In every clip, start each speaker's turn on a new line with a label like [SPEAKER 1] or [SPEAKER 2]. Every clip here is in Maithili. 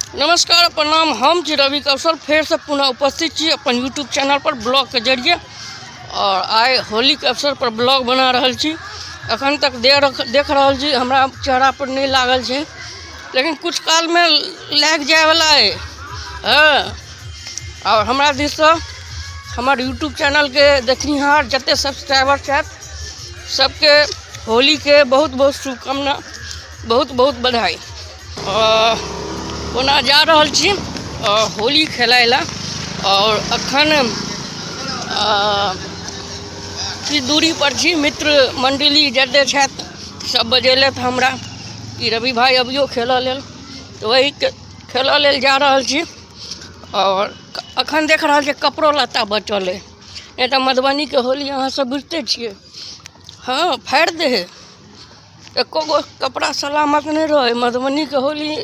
[SPEAKER 1] नमस्कार प्रणाम। हम छी रवि कौशल फिर से पुनः उपस्थित छी अपन यूट्यूब चैनल पर ब्लॉग के जरिए और आइ होली के अवसर पर ब्लॉग बना रहल छी। अखन तक देख रहल छी हमरा चेहरा पर नहीं लागल छै, लेकिन कुछ काल में लाग जाए वाला है। और हमरा दिस से हमार यूट्यूब चैनल के देखनिहार जते सब्सक्राइबर छथि सबके होली के बहुत बहुत शुभकामना, बहुत बहुत बधाई। कोना जा रहल छी होली खेलाय ला और अखन की दूरी पर छी। मित्र मंडली जते छथि सब बजेलथि हमरा कि रवि भाई अभियो खेलऽ लेल, तो वही खेलऽ लेल जा रहल छी। और अखन देख रहल छी कपड़ो लत्ता बचल है, नहीं तो मधुबनी के होली अहाँ सब बुझते छियै। हाँ, फाड़ि दे है, एको गो कपड़ा सलामत नहीं रहे। मधुबनी के होली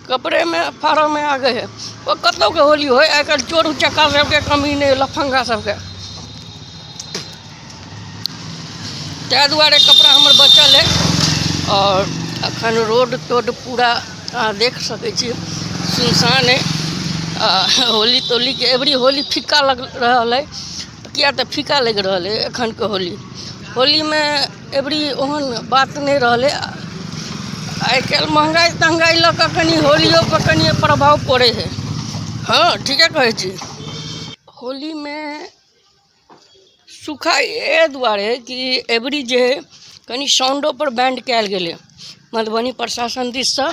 [SPEAKER 1] कपड़े में फाड़ो में आ गए है। वो कतौ के होली हो, आजकल चोर उचक्का सबके कमी नहीं, लफंगा सबके, तै दुआरे कपड़ा हमर बचल है। और अखन रोड तोड पूरा देख सकै छी सुनसान है। होली तोली के एवरी होली फीका लग रहा है, किया तो फीका लग रहा है एखन के होली में एवरी ओहन बात नहीं रहा है। आजकल महंगाई तंगाई लग कनी होलियों पर कनी प्रभाव पड़े है। हाँ, ठीक है कहे छी। होली में सुखा ए दुआरे कि एवरी जे कनी साउंडो पर बैंड कैल गेले मधुबनी प्रशासन दिस से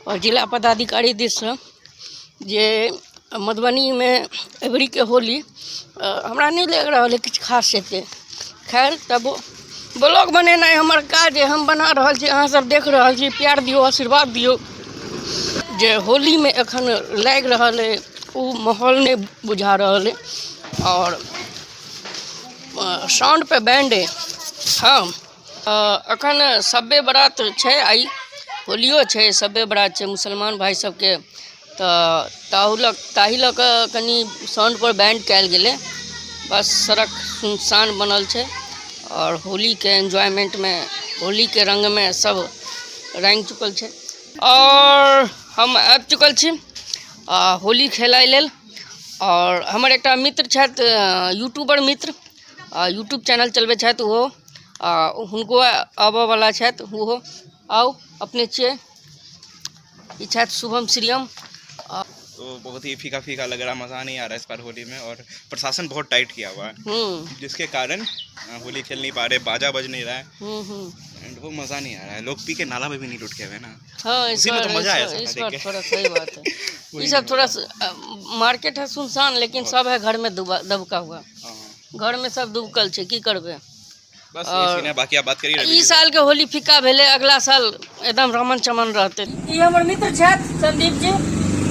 [SPEAKER 1] और जिला पदाधिकारी दिस से, जे मधुबनी में एवरी के होली हमरा नहीं लग रहा है किछ खास हेतै। खैर, तब ब्लॉग बनेनाइ हमर काज है, हम बना रहल छी, अहाँ सब देख रहल छी, प्यार दियो, आशीर्वाद दियो। जे होली में एखन लाग रहल है वो माहौल नहीं बुझा रहल है और साउंड पे बैंड है। हाँ, अखन सब्बे बरात छै, आई होलियो छै, सब्बे बरात छै मुसलमान भाई सबके, तो ताही लऽ कऽ कनी साउंड पर बैंड कैल गेलै। बस सड़क सुनसान बनल छै और होली के एंजॉयमेंट में, होली के रंग में सब रंग चुकल छै। और हम आबि चुकल छी होली खेलाय लेल। और हमर एकटा मित्र छथि, यूट्यूबर मित्र, यूट्यूब चैनल चलबे छथि ओहो, हुनको आबऽ वाला छथि ओहो। आओ अपने छियै, ई छथि शुभम श्रीयम।
[SPEAKER 2] तो बहुत ही फीका फीका लग रहा, मज़ा नहीं आ रहा है इस बार होली में। और प्रशासन बहुत टाइट किया हुआ है, जिसके कारण होली खेल नहीं पा रहे, बाजा बज नहीं रहा है, एंड वो मज़ा नहीं आ रहा है। लोग पी के नाला में भी नहीं लुट के हुए ना। हाँ,
[SPEAKER 1] इसी में तो मजा आया इस बार थोड़ा सही बात है। ये सब थोड़ा मार्केट है सुनसान, लेकिन सब है घर में दबका हुआ, घर में सब दुबकल छै, की करबे।
[SPEAKER 2] बस इसी ने, बाकी आप बात करिए।
[SPEAKER 1] ई साल के होली फीका भेले, अगला साल एकदम रमन चमन रहते। ई हमर मित्र छथि संदीप जी,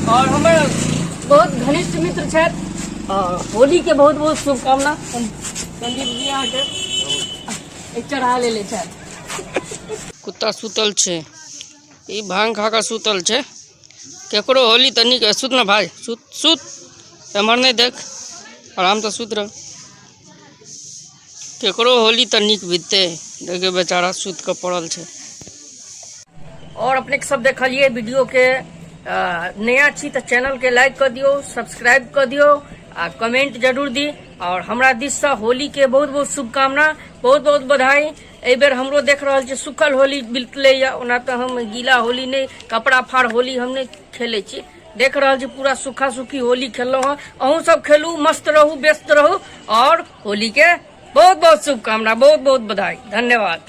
[SPEAKER 1] और हमारे बहुत घनिष्ठ मित्र छथि, होली के बहुत बहुत शुभकामना। संदीप जी यहाँ के एक चढ़ा ले छथि। कुत्ता सुतल छे, ई भांग खा के सुतल छे। केकरो होली तो निक सुत ना भाई, सुत एमहर नहीं देख, आराम से सुत रह। केकरो होली तो निक बीतते, देखे बेचारा सुत के पड़ल छे। और अपने सब देखलिए वीडियो के, नया छी तो चैनल के लाइक कर दियो, सब्सक्राइब कर दियो, आ कमेंट जरूर दी। और हमरा दिस से होली के बहुत बहुत शुभकामना, बहुत बहुत बधाई। ए बेर हमरो देख रहल छी सुखल होली बितले या, ओना तो हम गीला होली नहीं, कपड़ा फाड़ होली हम नहीं खेले छी। देख रहल छी पूरा सूखा सूखी होली खेललो हैं। अहूँ सब खेलू, मस्त रहू, व्यस्त रहू, और होली के बहुत बहुत शुभकामना, बहुत बहुत बधाई, धन्यवाद।